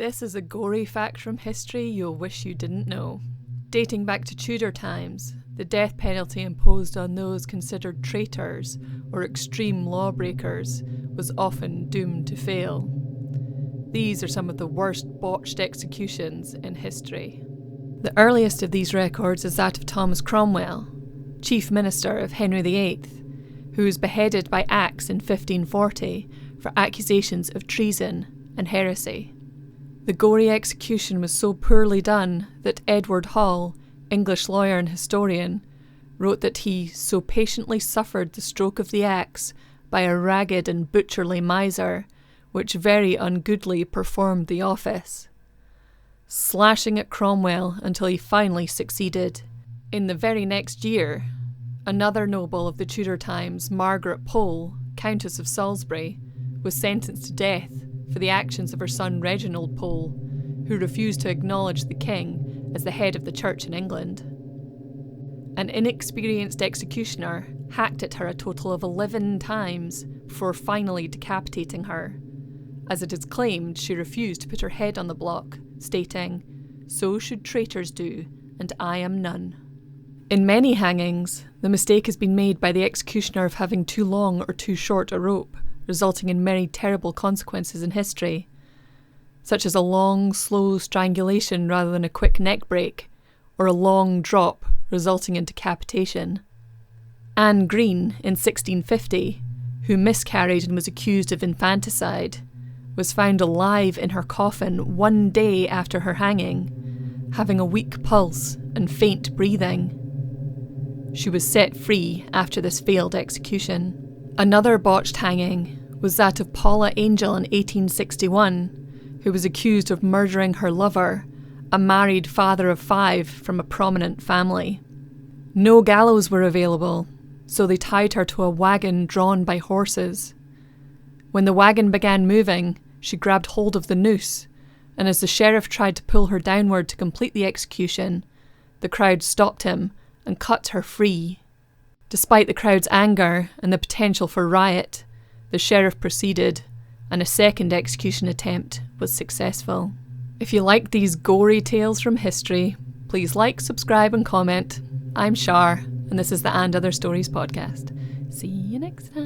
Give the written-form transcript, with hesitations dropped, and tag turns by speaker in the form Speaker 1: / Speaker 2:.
Speaker 1: This is a gory fact from history you'll wish you didn't know. Dating back to Tudor times, the death penalty imposed on those considered traitors or extreme lawbreakers was often doomed to fail. These are some of the worst botched executions in history. The earliest of these records is that of Thomas Cromwell, Chief Minister of Henry VIII, who was beheaded by axe in 1540 for accusations of treason and heresy. The gory execution was so poorly done that Edward Hall, English lawyer and historian, wrote that he so patiently suffered the stroke of the axe by a ragged and butcherly miser, which very ungoodly performed the office, slashing at Cromwell until he finally succeeded. In the very next year, another noble of the Tudor times, Margaret Pole, Countess of Salisbury, was sentenced to death for the actions of her son Reginald Pole, who refused to acknowledge the king as the head of the church in England. An inexperienced executioner hacked at her a total of 11 times before finally decapitating her. As it is claimed, she refused to put her head on the block, stating, "So should traitors do, and I am none." In many hangings, the mistake has been made by the executioner of having too long or too short a rope, resulting in many terrible consequences in history, such as a long, slow strangulation rather than a quick neck break, or a long drop resulting in decapitation. Anne Greene, in 1650, who miscarried and was accused of infanticide, was found alive in her coffin 1 day after her hanging, having a weak pulse and faint breathing. She was set free after this failed execution. Another botched hanging was that of Paula Angel in 1861, who was accused of murdering her lover, a married father of 5 from a prominent family. No gallows were available, so they tied her to a wagon drawn by horses. When the wagon began moving, she grabbed hold of the noose, and as the sheriff tried to pull her downward to complete the execution, the crowd stopped him and cut her free. Despite the crowd's anger and the potential for riot, the sheriff proceeded, and a second execution attempt was successful. If you like these gory tales from history, please like, subscribe and comment. I'm Shar, and this is the And Other Stories podcast. See you next time.